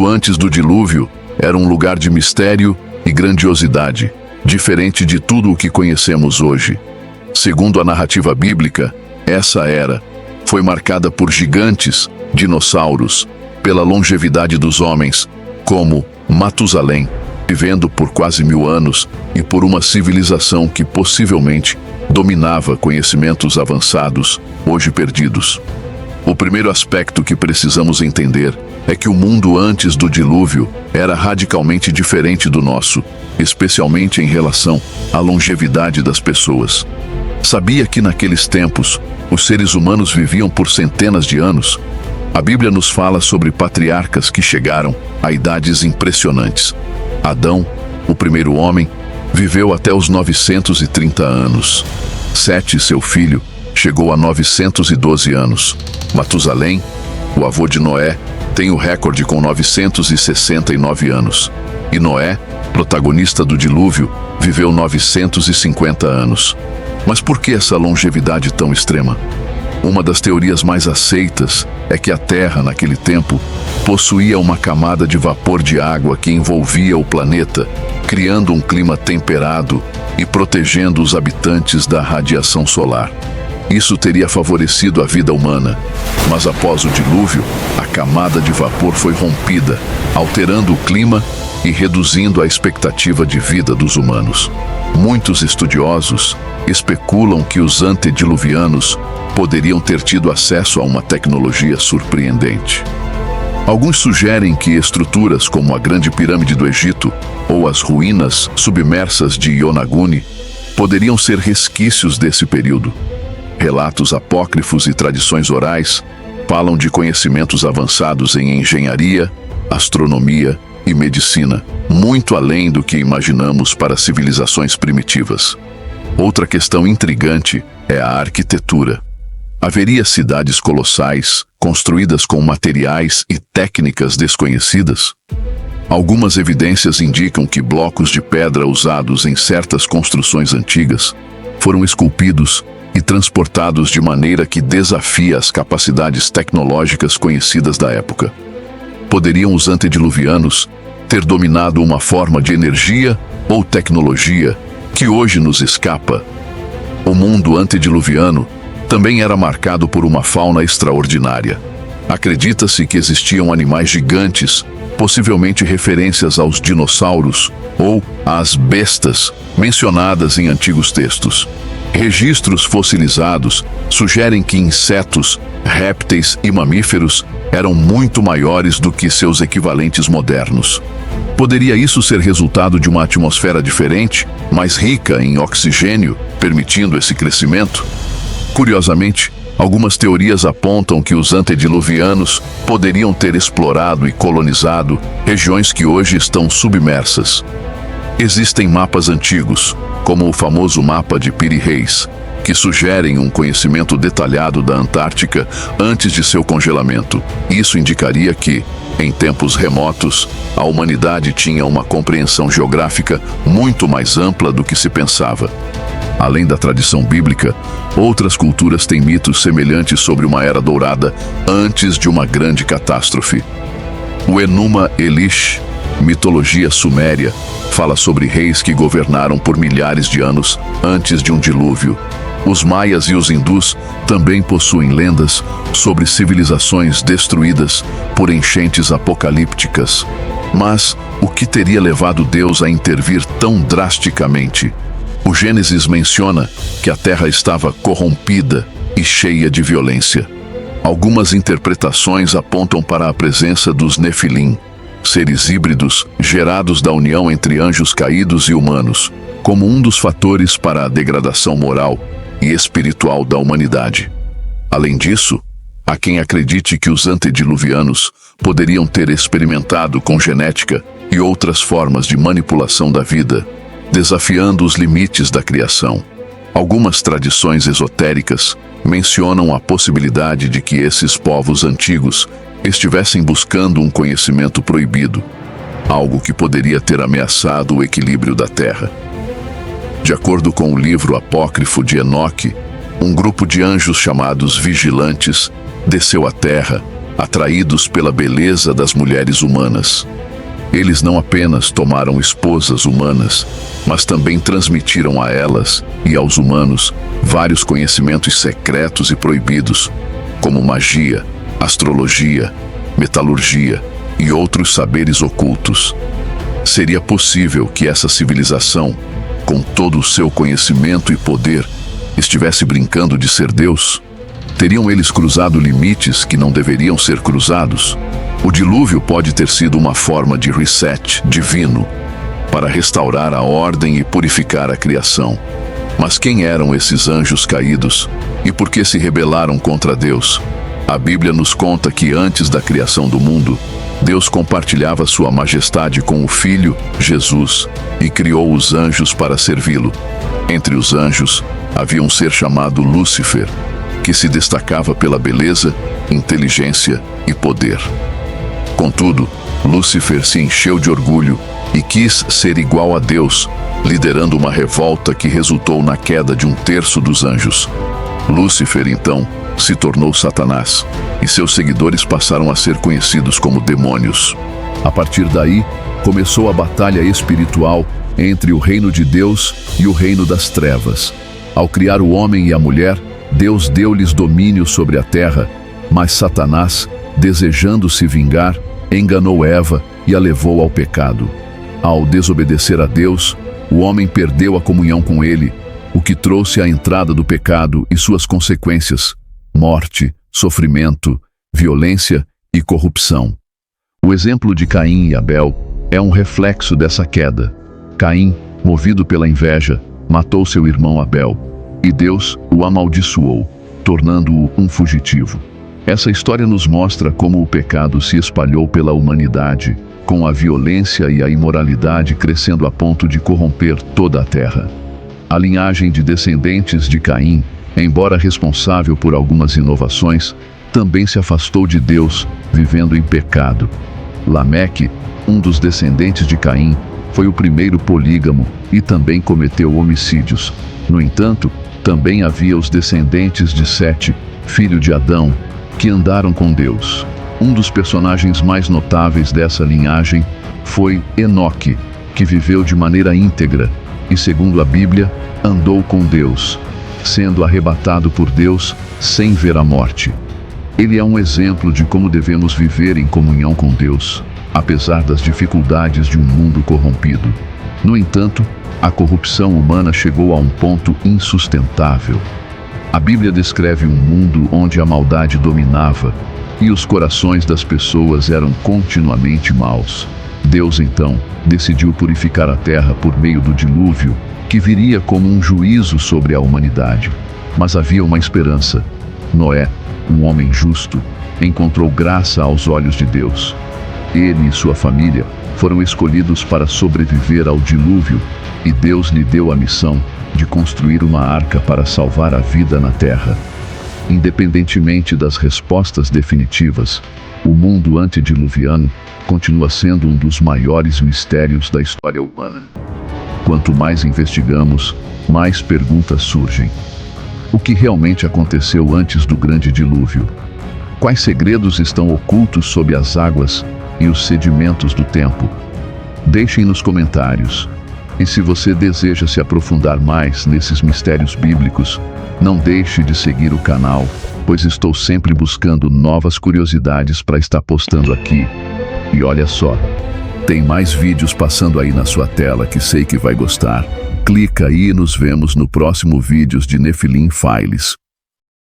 mundo antes do dilúvio era um lugar de mistério e grandiosidade, diferente de tudo o que conhecemos hoje. Segundo a narrativa bíblica, essa era foi marcada por gigantes, dinossauros, pela longevidade dos homens, como Matusalém, vivendo por quase 1000 anos, e por uma civilização que possivelmente dominava conhecimentos avançados, hoje perdidos. O primeiro aspecto que precisamos entender é que o mundo antes do dilúvio era radicalmente diferente do nosso, especialmente em relação à longevidade das pessoas. Sabia que naqueles tempos os seres humanos viviam por centenas de anos? A Bíblia nos fala sobre patriarcas que chegaram a idades impressionantes. Adão, o primeiro homem, viveu até os 930 anos. Sete, seu filho, chegou a 912 anos. Matusalém, o avô de Noé, tem o recorde com 969 anos. E Noé, protagonista do dilúvio, viveu 950 anos. Mas por que essa longevidade tão extrema? Uma das teorias mais aceitas é que a Terra, naquele tempo, possuía uma camada de vapor de água que envolvia o planeta, criando um clima temperado e protegendo os habitantes da radiação solar. Isso teria favorecido a vida humana, mas após o dilúvio, a camada de vapor foi rompida, alterando o clima e reduzindo a expectativa de vida dos humanos. Muitos estudiosos especulam que os antediluvianos poderiam ter tido acesso a uma tecnologia surpreendente. Alguns sugerem que estruturas como a Grande Pirâmide do Egito ou as ruínas submersas de Yonaguni poderiam ser resquícios desse período. Relatos apócrifos e tradições orais falam de conhecimentos avançados em engenharia, astronomia e medicina, muito além do que imaginamos para civilizações primitivas. Outra questão intrigante é a arquitetura. Haveria cidades colossais, construídas com materiais e técnicas desconhecidas? Algumas evidências indicam que blocos de pedra usados em certas construções antigas foram esculpidos e transportados de maneira que desafia as capacidades tecnológicas conhecidas da época. Poderiam os antediluvianos ter dominado uma forma de energia ou tecnologia que hoje nos escapa? O mundo antediluviano também era marcado por uma fauna extraordinária. Acredita-se que existiam animais gigantes, possivelmente referências aos dinossauros ou às bestas mencionadas em antigos textos. Registros fossilizados sugerem que insetos, répteis e mamíferos eram muito maiores do que seus equivalentes modernos. Poderia isso ser resultado de uma atmosfera diferente, mais rica em oxigênio, permitindo esse crescimento? Curiosamente, algumas teorias apontam que os antediluvianos poderiam ter explorado e colonizado regiões que hoje estão submersas. Existem mapas antigos, como o famoso mapa de Piri Reis, que sugerem um conhecimento detalhado da Antártica antes de seu congelamento. Isso indicaria que, em tempos remotos, a humanidade tinha uma compreensão geográfica muito mais ampla do que se pensava. Além da tradição bíblica, outras culturas têm mitos semelhantes sobre uma era dourada antes de uma grande catástrofe. O Enuma Elish, mitologia suméria, fala sobre reis que governaram por milhares de anos antes de um dilúvio. Os maias e os hindus também possuem lendas sobre civilizações destruídas por enchentes apocalípticas. Mas o que teria levado Deus a intervir tão drasticamente? O Gênesis menciona que a terra estava corrompida e cheia de violência. Algumas interpretações apontam para a presença dos Nefilim, seres híbridos gerados da união entre anjos caídos e humanos, como um dos fatores para a degradação moral e espiritual da humanidade. Além disso, há quem acredite que os antediluvianos poderiam ter experimentado com genética e outras formas de manipulação da vida, desafiando os limites da criação. Algumas tradições esotéricas mencionam a possibilidade de que esses povos antigos estivessem buscando um conhecimento proibido, algo que poderia ter ameaçado o equilíbrio da Terra. De acordo com o livro apócrifo de Enoque, um grupo de anjos chamados vigilantes desceu à Terra atraídos pela beleza das mulheres humanas. Eles não apenas tomaram esposas humanas, mas também transmitiram a elas e aos humanos vários conhecimentos secretos e proibidos, como magia, astrologia, metalurgia e outros saberes ocultos. Seria possível que essa civilização, com todo o seu conhecimento e poder, estivesse brincando de ser Deus? Teriam eles cruzado limites que não deveriam ser cruzados? O dilúvio pode ter sido uma forma de reset divino, para restaurar a ordem e purificar a criação. Mas quem eram esses anjos caídos e por que se rebelaram contra Deus? A Bíblia nos conta que antes da criação do mundo, Deus compartilhava sua majestade com o Filho, Jesus, e criou os anjos para servi-lo. Entre os anjos, havia um ser chamado Lúcifer, que se destacava pela beleza, inteligência e poder. Contudo, Lúcifer se encheu de orgulho e quis ser igual a Deus, liderando uma revolta que resultou na queda de 1/3 dos anjos. Lúcifer, então, se tornou Satanás, e seus seguidores passaram a ser conhecidos como demônios. A partir daí, começou a batalha espiritual entre o reino de Deus e o reino das trevas. Ao criar o homem e a mulher, Deus deu-lhes domínio sobre a terra, mas Satanás, desejando se vingar, enganou Eva e a levou ao pecado. Ao desobedecer a Deus, o homem perdeu a comunhão com ele, o que trouxe a entrada do pecado e suas consequências: morte, sofrimento, violência e corrupção. O exemplo de Caim e Abel é um reflexo dessa queda. Caim, movido pela inveja, matou seu irmão Abel, e Deus o amaldiçoou, tornando-o um fugitivo. Essa história nos mostra como o pecado se espalhou pela humanidade, com a violência e a imoralidade crescendo a ponto de corromper toda a terra. A linhagem de descendentes de Caim, embora responsável por algumas inovações, também se afastou de Deus, vivendo em pecado. Lameque, um dos descendentes de Caim, foi o primeiro polígamo e também cometeu homicídios. No entanto, também havia os descendentes de Sete, filho de Adão, que andaram com Deus. Um dos personagens mais notáveis dessa linhagem foi Enoque, que viveu de maneira íntegra e, segundo a Bíblia, andou com Deus, sendo arrebatado por Deus sem ver a morte. Ele é um exemplo de como devemos viver em comunhão com Deus, apesar das dificuldades de um mundo corrompido. No entanto, a corrupção humana chegou a um ponto insustentável. A Bíblia descreve um mundo onde a maldade dominava e os corações das pessoas eram continuamente maus. Deus, então, decidiu purificar a terra por meio do dilúvio, que viria como um juízo sobre a humanidade. Mas havia uma esperança. Noé, um homem justo, encontrou graça aos olhos de Deus. Ele e sua família foram escolhidos para sobreviver ao dilúvio, e Deus lhe deu a missão de construir uma arca para salvar a vida na terra. Independentemente das respostas definitivas, o mundo antediluviano continua sendo um dos maiores mistérios da história humana. Quanto mais investigamos, mais perguntas surgem. O que realmente aconteceu antes do grande dilúvio? Quais segredos estão ocultos sob as águas e os sedimentos do tempo? Deixem nos comentários. E se você deseja se aprofundar mais nesses mistérios bíblicos, não deixe de seguir o canal, pois estou sempre buscando novas curiosidades para estar postando aqui. E olha só, tem mais vídeos passando aí na sua tela que sei que vai gostar. Clica aí e nos vemos no próximo vídeo de Nephilim Files.